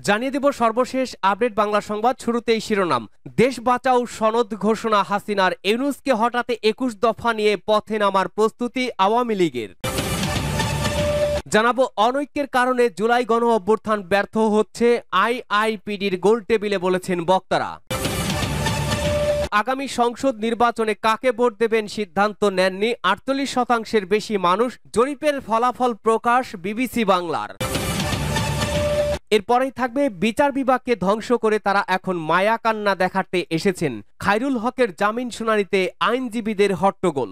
জানিয়ে দেব সর্বশেষ আপডেট বাংলা সংবাদ। শুরুতেই শিরোনাম। দেশ বাঁচাও সনদ ঘোষণা হাসিনার, ইউনূসকে হঠাতে ২১ দফা নিয়ে পথে নামার প্রস্তুতি আওয়ামী লীগের। জানাবো অনৈক্যের কারণে জুলাই গণ অভ্যুত্থান ব্যর্থ হচ্ছে, আইআইপিডির গোলটেবিলে বলেছেন বক্তারা। আগামী সংসদ নির্বাচনে কাকে ভোট দেবেন সিদ্ধান্ত নেননি ৪৮% বেশি মানুষ, জরিপের ফলাফল প্রকাশ বিবিসি বাংলার। এরপরেই থাকবে বিচার বিভাগকে ধ্বংস করে তারা এখন মায়া কান্না দেখাতে এসেছেন, খায়রুল হকের জামিন শুনানিতে আইনজীবীদের হট্টগোল।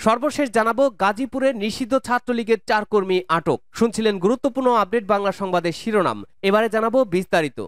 সর্বশেষ জানাবো গাজীপুরে নিষিদ্ধ ছাত্রলীগের ৪ কর্মী আটক। শুনছিলেন গুরুত্বপূর্ণ আপডেট বাংলা সংবাদের শিরোনাম, এবারে জানাবো বিস্তারিত।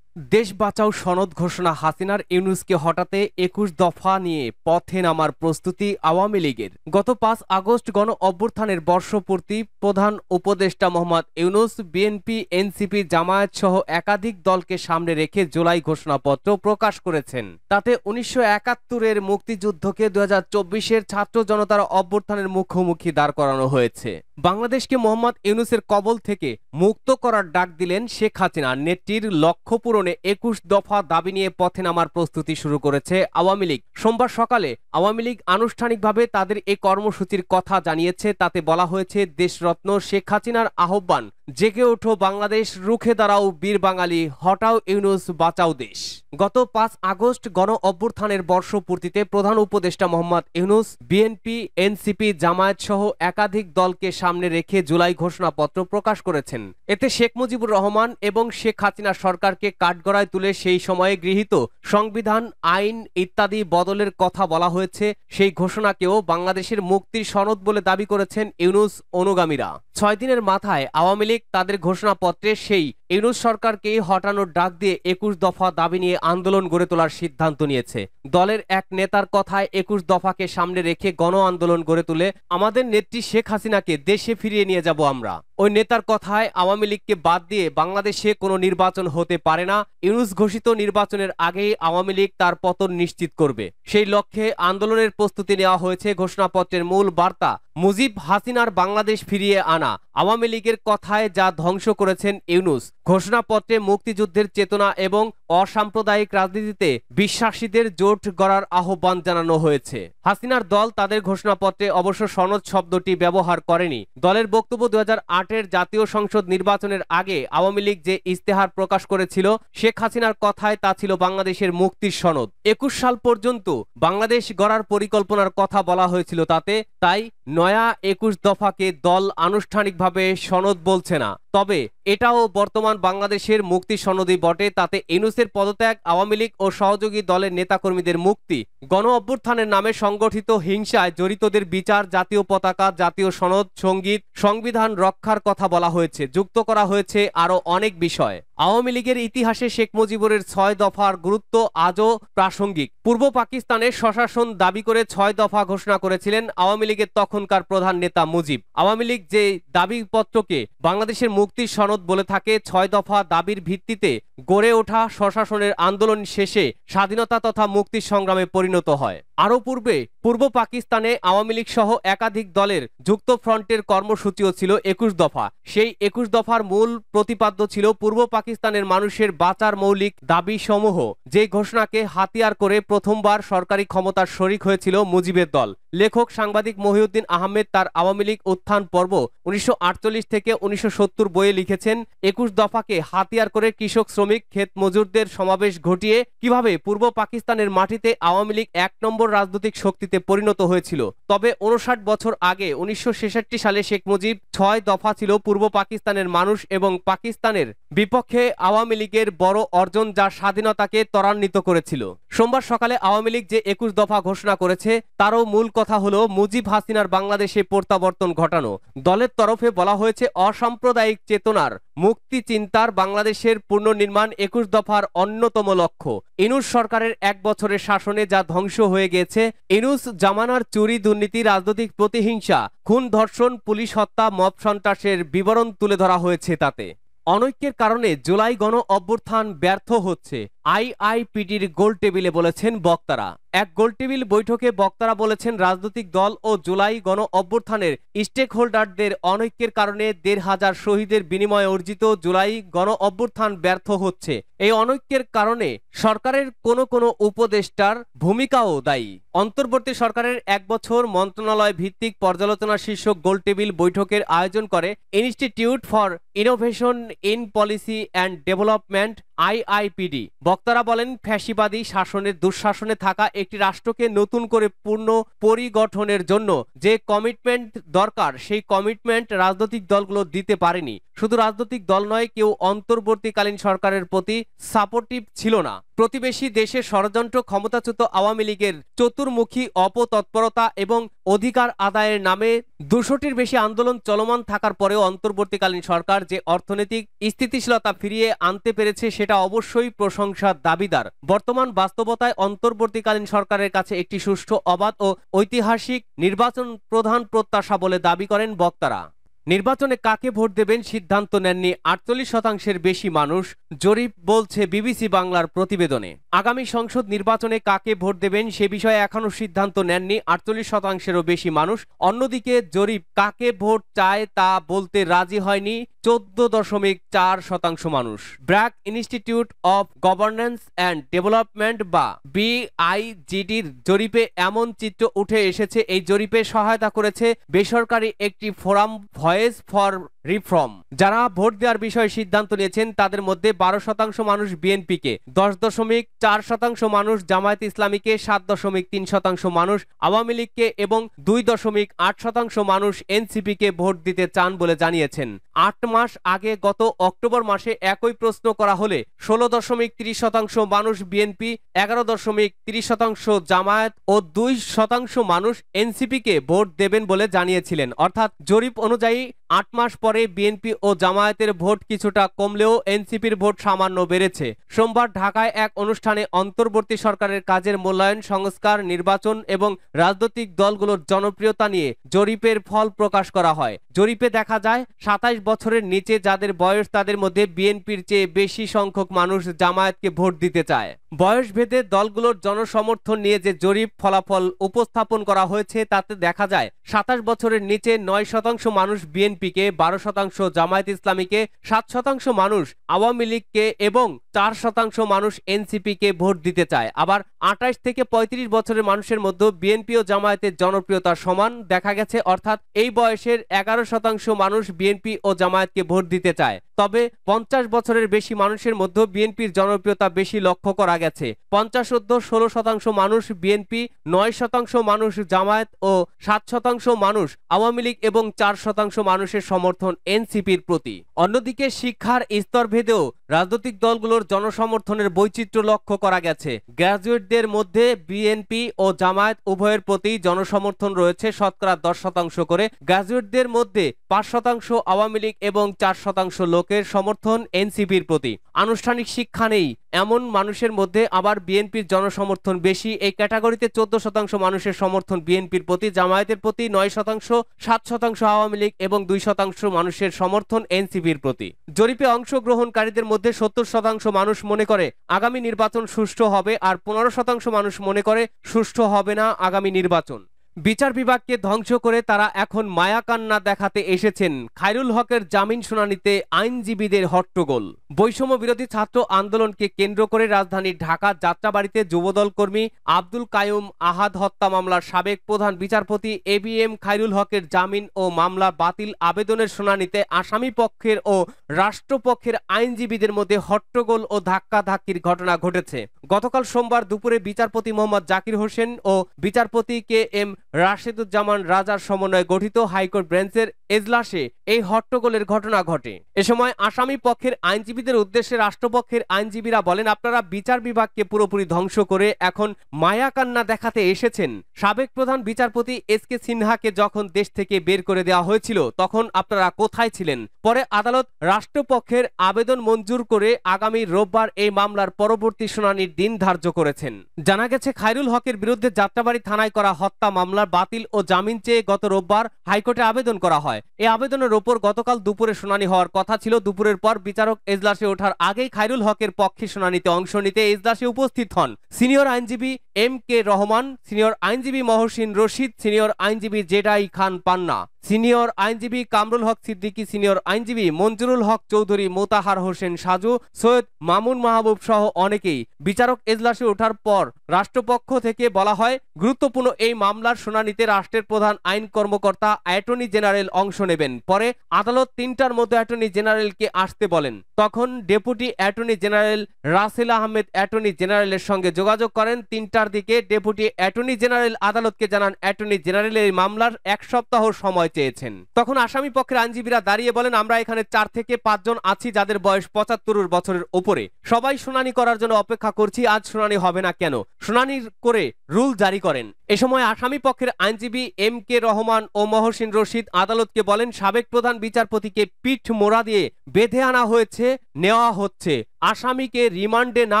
দেশ বাঁচাও সনদ ঘোষণা হাসিনার, ইউনূসকে হঠাতে ২১ দফা নিয়ে পথে নামার প্রস্তুতি আওয়ামী লীগের। গত ৫ আগস্ট গণ অভ্যুত্থানের বর্ষপূর্তি প্রধান উপদেষ্টা মোহাম্মদ ইউনূস বিএনপি, এনসিপি, জামায়াত সহ একাধিক দলকে সামনে রেখে জুলাই ঘোষণাপত্র প্রকাশ করেছেন। তাতে ১৯৭১-এর মুক্তিযুদ্ধকে ২০২৪-এর ছাত্র জনতার অভ্যুত্থানের মুখোমুখি দাঁড় করানো হয়েছে। বাংলাদেশকে মোহাম্মদ ইউনূসের কবল থেকে মুক্ত করার ডাক দিলেন শেখ হাসিনা। নেত্রীর লক্ষ্য পূরণে ২১ দফা দাবি নিয়ে পথে নামার প্রস্তুতি শুরু করেছে আওয়ামী লীগ। সোমবার সকালে আওয়ামী লীগ আনুষ্ঠানিকভাবে তাদের এই কর্মসূচির কথা জানিয়েছে। তাতে বলা হয়েছে, দেশরত্ন শেখ হাসিনার আহ্বান, জেগে ওঠো বাংলাদেশ, রুখে দাঁড়াও বীর বাঙালি, হটাও ইউনূস, বাঁচাও দেশ। গত ৫ আগস্ট গণ অভ্যুত্থানের বর্ষপূর্তিতে প্রধান উপদেষ্টা মোহাম্মদ ইউনূস বিএনপি, এনসিপি, জামায়াত সহ একাধিক দলকে সামনে রেখে জুলাই ঘোষণাপত্র প্রকাশ করেছেন। এতে শেখ মুজিবুর রহমান এবং শেখ হাসিনা সরকারকে কাঠগড়ায় তুলে সেই সময়ে গৃহীত সংবিধান, আইন ইত্যাদি বদলের কথা বলা হয়েছে। সেই ঘোষণাকেও বাংলাদেশের মুক্তির সনদ বলে দাবি করেছেন ইউনূস অনুগামীরা। ৬ দিনের মাথায় আওয়ামী লীগ তাদের ঘোষণাপত্রে সেই ইউনূস সরকারকে হটানোর ডাক দিয়ে ২১ দফা দাবি নিয়ে আন্দোলন গড়ে তোলার সিদ্ধান্ত নিয়েছে। দলের এক নেতার কথায় ২১ দফাকে সামনে রেখে গণ আন্দোলন গড়ে তুলে আমাদের নেত্রী শেখ হাসিনাকে দেশে ফিরিয়ে নিয়ে যাব আমরা। ওই নেতার কথায় আওয়ামী লীগকে বাদ দিয়ে বাংলাদেশে কোনো নির্বাচন হতে পারে না, ইউনূস ঘোষিত নির্বাচনের আগেই আওয়ামী লীগ তার পতন নিশ্চিত করবে। সেই লক্ষ্যে আন্দোলনের প্রস্তুতি নেওয়া হয়েছে। ঘোষণাপত্রের মূল বার্তা, মুজিব হাসিনার বাংলাদেশ ফিরিয়ে আনা। আওয়ামী লীগের কথায় যা ধ্বংস করেছেন ইউনূস। ঘোষণাপত্রে মুক্তিযুদ্ধের চেতনা এবং অসাম্প্রদায়িক রাজনীতিতে বিশ্বাসীদের জোট গড়ার আহ্বান জানানো হয়েছে। হাসিনার দল তাদের ঘোষণাপত্রে অবশ্য সনদ শব্দটি ব্যবহার করেনি। দলের বক্তব্য, ২০০৮-এর জাতীয় সংসদ নির্বাচনের আগে আওয়ামী লীগ যে ইস্তেহার প্রকাশ করেছিল, শেখ হাসিনার কথায় তা ছিল বাংলাদেশের মুক্তির সনদ। ২১ সাল পর্যন্ত বাংলাদেশ গড়ার পরিকল্পনার কথা বলা হয়েছিল তাতে। তাই নয়া ২১ দফাকে দল আনুষ্ঠানিকভাবে সনদ বলছে না, তবে এটাও বর্তমান বাংলাদেশের মুক্তি সনদই বটে। তাতে ইউনূসের পদত্যাগ, আওয়ামী লীগ ও সহযোগী দলের নেতাকর্মীদের মুক্তি, গণ অভ্যুত্থানের নামে সংগঠিত হিংসায় জড়িতদের বিচার, জাতীয় পতাকা, জাতীয় সনদ, সঙ্গীত, সংবিধান রক্ষার কথা বলা হয়েছে। যুক্ত করা হয়েছে আরো অনেক বিষয়। আওয়ামী লীগের ইতিহাসে শেখ মুজিবুরের ৬ দফার গুরুত্ব আজও প্রাসঙ্গিক। পূর্ব পাকিস্তানে স্বশাসন দাবি করে ৬ দফা ঘোষণা করেছিলেন আওয়ামী লীগের তখনকার প্রধান নেতা মুজিব। আওয়ামী লীগ যে দাবিপত্রকে বাংলাদেশের মুক্তির সনদ বলে থাকে, ৬ দফা দাবির ভিত্তিতে গড়ে ওঠা স্বশাসনের আন্দোলন শেষে স্বাধীনতা তথা মুক্তির সংগ্রামে পরিণত হয়। আরও পূর্বে পূর্ব পাকিস্তানে আওয়ামী লীগ সহ একাধিক দলের যুক্ত ফ্রন্টের কর্মসূচিও ছিল ২১ দফা। সেই ২১ দফার মূল প্রতিপাদ্য ছিল পূর্ব পাকিস্তানের মানুষের বাঁচার মৌলিক দাবি সমূহ, যে ঘোষণাকে হাতিয়ার করে প্রথমবার সরকারি ক্ষমতার শরিক হয়েছিল মুজিবের দল। লেখক সাংবাদিক মহিউদ্দিন আহমেদ তার আওয়ামী লীগ উত্থান পর্ব ১৯৪৮ থেকে ১৯৭০ বইয়ে লিখেছেন, ২১ দফাকে হাতিয়ার করে কৃষক, শ্রমিক, ক্ষেত মজুরদের সমাবেশ ঘটিয়ে কিভাবে পূর্ব পাকিস্তানের মাটিতে আওয়ামী লীগ ১ নম্বর রাজনৈতিক শক্তিতে পরিণত হয়েছিল। তবে ৫৯ বছর আগে ১৯৬৬ সালে শেখ মুজিব ৬ দফা ছিল পূর্ব পাকিস্তানের মানুষ এবং পাকিস্তানের বিপক্ষে আওয়ামী লীগের বড় অর্জন, যা স্বাধীনতাকে ত্বরান্বিত করেছিল। সোমবার সকালে আওয়ামী লীগ যে ২১ দফা ঘোষণা করেছে, তারও মূল কথা হলো মুজিব হাসিনার বাংলাদেশে প্রত্যাবর্তন ঘটানো। দলের তরফে বলা হয়েছে, অসাম্প্রদায়িক চেতনার, মুক্তি চিন্তার বাংলাদেশের পুনর্নির্মাণ ২১ দফার অন্যতম লক্ষ্য। ইউনূস সরকারের ১ বছরের শাসনে যা ধ্বংস হয়ে গেছে, ইউনূস জামানার চুরি, দুর্নীতি, রাজনৈতিক প্রতিহিংসা, খুন, ধর্ষণ, পুলিশ হত্যা, মব সন্ত্রাসের বিবরণ তুলে ধরা হয়েছে তাতে। অনৈক্যের কারণে জুলাই গণ অভ্যুত্থান ব্যর্থ হচ্ছে, আইআইপিডির গোল টেবিলে বলেছেন বক্তারা। এক গোলটেবিল বৈঠকে বক্তারা বলেছেন, রাজনৈতিক দল ও জুলাই গণ অভ্যুত্থানের স্টেক হোল্ডারদের অনৈক্যের কারণে ১৫০০ শহীদের বিনিময়ে অর্জিত জুলাই গণ অভ্যুত্থান ব্যর্থ হচ্ছে। এই অনৈক্যের কারণে সরকারের কোনো উপদেষ্টার ভূমিকাও দায়ী। অন্তর্বর্তী সরকারের ১ বছর মন্ত্রণালয় ভিত্তিক পর্যালোচনা শীর্ষক গোলটেবিল বৈঠকের আয়োজন করে institute for innovation in policy and development IIPD. বক্তারা বলেন, ফ্যাসিবাদী শাসনের দুঃশাসনে থাকা একটি রাষ্ট্রকে নতুন করে পূর্ণ পরিগঠনের জন্য যে কমিটমেন্ট দরকার, সেই কমিটমেন্ট রাজনৈতিক দলগুলো দিতে পারেনি। শুধু রাজনৈতিক দল নয়, কেউ অন্তর্বর্তীকালীন সরকারের প্রতি সাপোর্টিভ ছিল না। প্রতিবেশী দেশের ষড়যন্ত্র, ক্ষমতাচ্যুত আওয়ামী লীগের চতুর্মুখী অপতৎপরতা এবং অধিকার আদায়ের নামে ২০০টির বেশি আন্দোলন চলমান থাকার পরেও অন্তর্বর্তীকালীন সরকার যে অর্থনৈতিক স্থিতিশীলতা ফিরিয়ে আনতে পেরেছে সেটা অবশ্যই প্রশংসার দাবিদার। বর্তমান বাস্তবতায় অন্তর্বর্তীকালীন সরকারের কাছে একটি সুষ্ঠু, অবাধ ও ঐতিহাসিক নির্বাচন প্রধান প্রত্যাশা বলে দাবি করেন বক্তারা। নির্বাচনে কাকে ভোট দেবেন সিদ্ধান্ত নেননি ৪৮% বেশি মানুষ, জরিপ বলছে বিবিসি বাংলার প্রতিবেদনে। আগামী সংসদ নির্বাচনে কাকে ভোট দেবেন সে বিষয়ে এখনো সিদ্ধান্ত নেননি ৪৮%-এরও বেশি মানুষ। অন্যদিকে জরিপ কাকে ভোট চায় তা বলতে রাজি হয়নি ১৪.৪% মানুষ। BRAC institute of governance and development বা বিআইজিডির জরিপে এমন চিত্র উঠে এসেছে। এই জরিপে সহায়তা করেছে বেসরকারি একটি ফোরাম, ভয়েস ফর রিফর্ম। যারা ভোট দেওয়ার বিষয়ে সিদ্ধান্ত নিয়েছেন তাদের মধ্যে ১২% মানুষ বিএনপিকে, ১০.৪% মানুষ জামায়াত ইসলামীকে, ৭.৩% মানুষ আওয়ামী লীগকে এবং ২.৮% মানুষ এনসিপিকে ভোট দিতে চান বলে জানিয়েছেন। ৮ মাস আগে গত অক্টোবর মাসে একই প্রশ্ন করা হলে ১৬.৩০% মানুষ বিএনপি, ১১.৩০% জামায়াত ও ২% মানুষ এনসিপিকে ভোট দেবেন বলে জানিয়েছিলেন। অর্থাৎ জরিপ অনুযায়ী ৮ মাস পরে বিএনপি ও জামায়াতের ভোট কিছুটা কমলেও এনসিপির ভোট সামান্য বেড়েছে। সোমবার ঢাকায় এক অনুষ্ঠানে অন্তর্বর্তী সরকারের কাজের মূল্যায়ন, সংস্কার, নির্বাচন এবং রাজনৈতিক দলগুলোর জনপ্রিয়তা নিয়ে জরিপের ফল প্রকাশ করা হয়। জরিপে দেখা যায় ২৭ বছরের নিচে যাদের বয়স তাদের মধ্যে বিএনপির চেয়ে বেশি সংখ্যক মানুষ জামায়াতকে ভোট দিতে চায়। বয়সভেদে দলগুলোর জনসমর্থন নিয়ে যে জরিপ ফলাফল উপস্থাপন করা হয়েছে তাতে দেখা যায় ২৭ বছরের নিচে ৯% মানুষ বিএনপিকে, ১২% জামায়াত ইসলামীকে, ৭% মানুষ আওয়ামী লীগকে এবং ৪% মানুষ এনসিপিকে ভোট দিতে চায়। আবার ২৮ থেকে ৩৫ বছরের মানুষের মধ্যে বিএনপি ও জামায়াতের জনপ্রিয়তা সমান দেখা গেছে। অর্থাৎ এই বয়সের ১১% মানুষ বিএনপি ও জামায়াতকে ভোট দিতে চায়। তবে ৫০ বছরের বেশি মানুষের মধ্যে বিএনপির জনপ্রিয়তা বেশি লক্ষ্য করা গেছে। ৫০-১৬% মানুষ বিএনপি, ৯% মানুষ জামায়াত ও ৭% মানুষ আওয়ামী লীগ এবং ৪% মানুষের সমর্থন এনসিপির প্রতি। অন্যদিকে শিক্ষার স্তরভেদেও রাজনৈতিক দলগুলোর জনসমর্থনের বৈচিত্র্য লক্ষ্য করা গেছে। গ্র্যাজুয়েটদের মধ্যে বিএনপি ও জামায়াত উভয়ের প্রতি জনসমর্থন রয়েছে শতকরা ১০% করে। গ্র্যাজুয়েটদের মধ্যে ৫% আওয়ামী লীগ এবং ৪% লোকের সমর্থন এনসিপির প্রতি। আনুষ্ঠানিক শিক্ষা নেই এমন মানুষের মধ্যে আবার বিএনপির জনসমর্থন বেশি। এই ক্যাটাগরিতে ১৪% মানুষের সমর্থন বিএনপির প্রতি, জামায়াতের প্রতি ৯%, ৭% আওয়ামী লীগ এবং ২% মানুষের সমর্থন এনসিপির প্রতি। জরিপে অংশগ্রহণকারীদের মধ্যে ৭০% মানুষ মনে করে আগামী নির্বাচন সুষ্ঠু হবে আর ১৫% মানুষ মনে করে সুষ্ঠু হবে না আগামী নির্বাচন। বিচার বিভাগকে ধ্বংস করে তারা এখন মায়াকান্না দেখাতে এসেছেন। খায়রুল হকের জামিন শুনানিতে আইনজীবীদের হট্টগোল। বৈষম্য বিরোধী ছাত্র আন্দোলনকে কেন্দ্র করে রাজধানীর ঢাকা যাত্রাবাড়িতে যুবদল কর্মী আব্দুল কাইয়ুম আহাদ হত্যা মামলার সাবেক প্রধান বিচারপতি এবিএম খায়রুল হকের জামিন ও মামলা বাতিল আবেদনের শুনানিতে আসামি পক্ষের ও রাষ্ট্রপক্ষের আইনজীবীদের মধ্যে হট্টগোল ও ধাক্কাধাক্কির ঘটনা ঘটেছে। গতকাল সোমবার দুপুরে বিচারপতি মোহাম্মদ জাকির হোসেন ও বিচারপতি কে এম রাশেদুজ্জামান রাজার সমন্বয়ে গঠিত হাইকোর্ট বেঞ্চের এজলাসে এই হট্টগোলের ঘটনা ঘটে। এ সময় আসামি পক্ষের আইনজীবীদের উদ্দেশ্যে রাষ্ট্রপক্ষের আইনজীবীরা বলেন, আপনারা বিচার বিভাগকে পুরোপুরি ধ্বংস করে এখন মায়াকান্না দেখাতে এসেছেন। সাবেক প্রধান বিচারপতি এস কে সিনহাকে যখন দেশ থেকে বের করে দেওয়া হয়েছিল তখন আপনারা কোথায় ছিলেন? পরে আদালত রাষ্ট্রপক্ষের আবেদন মঞ্জুর করে আগামী রোববার এই মামলার পরবর্তী শুনানির দিন ধার্য করেছেন। জানা গেছে, খায়রুল হকের বিরুদ্ধে যাত্রাবাড়ী থানায় করা হত্যা মামলার বাতিল ও জামিন চেয়ে গত রোববার হাইকোর্টে আবেদন করা হয়। এই আবেদনের ওপর গতকাল দুপুরে শুনানি হওয়ার কথা ছিল। দুপুরের পর বিচারক এজলাসে ওঠার আগেই খায়রুল হকের পক্ষে শুনানিতে অংশ নিতে এজলাসে উপস্থিত হন সিনিয়র আইনজীবী M.K. রহমান, সিনিয়র আইনজীবী মহসিন রশিদ, সিনিয়র আইনজীবী জেডাই খান পান্না, সিনিয়র আইনজীবী কামরুল হক সিদ্দিকী, সিনিয়র আইনজীবী মঞ্জুরুল হক চৌধুরী, মোতাহার হোসেন সাজু, সৈয়দ মামুন মাহবুব সহ অনেকেই। বিচারক এজলাসে ওঠার পর রাষ্ট্রপক্ষ থেকে বলা হয়, গুরুত্বপূর্ণ এই মামলার শুনানিতে রাষ্ট্রের প্রধান আইন কর্মকর্তা অ্যাটর্নি জেনারেল অংশ নেবেন। পরে আদালত 3টার মধ্যে অ্যাটর্নি জেনারেলকে আসতে বলেন। তখন deputy attorney general Rasel Ahmed attorney জেনারেলের সঙ্গে যোগাযোগ করেন। 3টার দিকে ডেপুটি অ্যাটর্নি জেনারেল আদালতকে জানান অ্যাটর্নি জেনারেলের এই মামলার 1 সপ্তাহ সময় চেয়েছেন। তখন আসামি পক্ষের আইনজীবীরা দাঁড়িয়ে বলেন, আমরা এখানে 4 থেকে 5 জন আছি যাদের বয়স 75 বছরের উপরে। সবাই শুনানি করার জন্য অপেক্ষা করছি। আজ শুনানি হবে না কেন? শুনানি করে রুল জারি করেন। এ সময় আসামি পক্ষের আইনজীবী M.K. রহমান ও মহসিন রশিদ আদালতকে বলেন, সাবেক প্রধান বিচারপতিকে পিঠ মোড়া দিয়ে বেঁধে আনা হয়েছে, নেওয়া হচ্ছে। আসামিকে রিমান্ডে না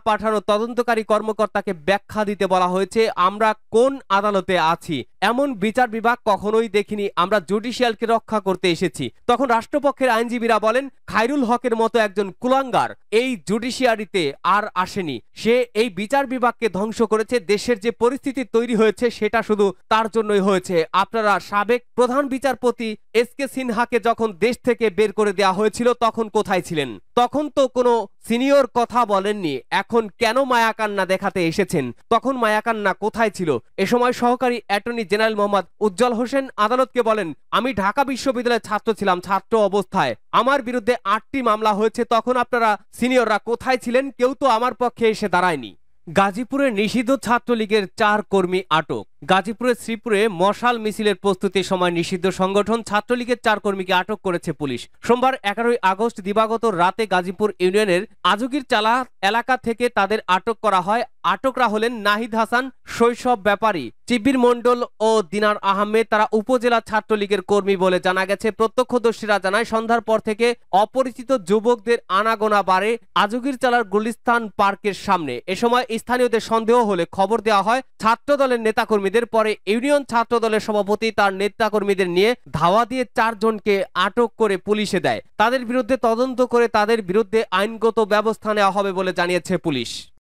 পাঠানো তদন্তকারী কর্মকর্তাকে ব্যাখ্যা দিতে বলা হয়েছে। আমরা কোন আদালতে আছি? এমন বিচার বিভাগ কখনোই দেখিনি। আমরা জুডিশিয়ালকে রক্ষা করতে এসেছি। তখন রাষ্ট্রপক্ষের আইনজীবীরা বলেন, খায়রুল হকের মতো একজন কুলাঙ্গার এই জুডিশিয়ারিতে আর আসেনি। সে এই বিচার বিভাগকে ধ্বংস করেছে। দেশের যে পরিস্থিতি তৈরি হয়েছে সেটা শুধু তার জন্যই হয়েছে। আপনারা সাবেক প্রধান বিচারপতি S.K. সিনহাকে যখন দেশ থেকে বের করে দেওয়া হয়েছিল তখন কোথায় ছিলেন? তখন তো কোনো সিনিয়র কথা বলেননি। এখন কেন মায়াকান্না দেখাতে এসেছেন? তখন মায়াকান্না কোথায় ছিল? এ সময় সহকারী অ্যাটর্নি জেনারেল মোহাম্মদ উজ্জ্বল হোসেন আদালতকে বলেন, আমি ঢাকা বিশ্ববিদ্যালয়ের ছাত্র ছিলাম। ছাত্র অবস্থায় আমার বিরুদ্ধে 8টি মামলা হয়েছে। তখন আপনারা সিনিয়ররা কোথায় ছিলেন? কেউ তো আমার পক্ষে এসে দাঁড়ায়নি। গাজীপুরে নিষিদ্ধ ছাত্রলীগের 4 কর্মী আটক। গাজীপুরের শ্রীপুরে মশাল মিছিলের প্রস্তুতির সময় নিষিদ্ধ সংগঠন ছাত্রলীগের 4 কর্মীকে আটক করেছে পুলিশ। সোমবার 11 আগস্ট দিবাগত রাতে গাজীপুর ইউনিয়নের আজুগির চালা এলাকা থেকে তাদের আটক করা হয়। আটকরা হলেন নাহিদ হাসান, শৈশব ব্যাপারী, চিবির মণ্ডল ও দিনার আহমেদ। তারা উপজেলা ছাত্রলীগের কর্মী বলে জানা গেছে। প্রত্যক্ষদর্শীরা জানায়, সন্ধ্যার পর থেকে অপরিচিত যুবকদের আনাগোনা বাড়ে আজুগির চালার গুলিস্তান পার্কের সামনে। এ সময় স্থানীয়দের সন্দেহ হলে খবর দেওয়া হয় ছাত্র দলের নেতাকর্মীদের। পরে ইউনিয়ন ছাত্র দলের সভাপতি তার নেতাকর্মীদের নিয়ে ধাওয়া দিয়ে 4 জনকে আটক করে পুলিশে দেয়। তাদের বিরুদ্ধে তদন্ত করে তাদের বিরুদ্ধে আইনগত ব্যবস্থা নেওয়া হবে বলে জানিয়েছে পুলিশ।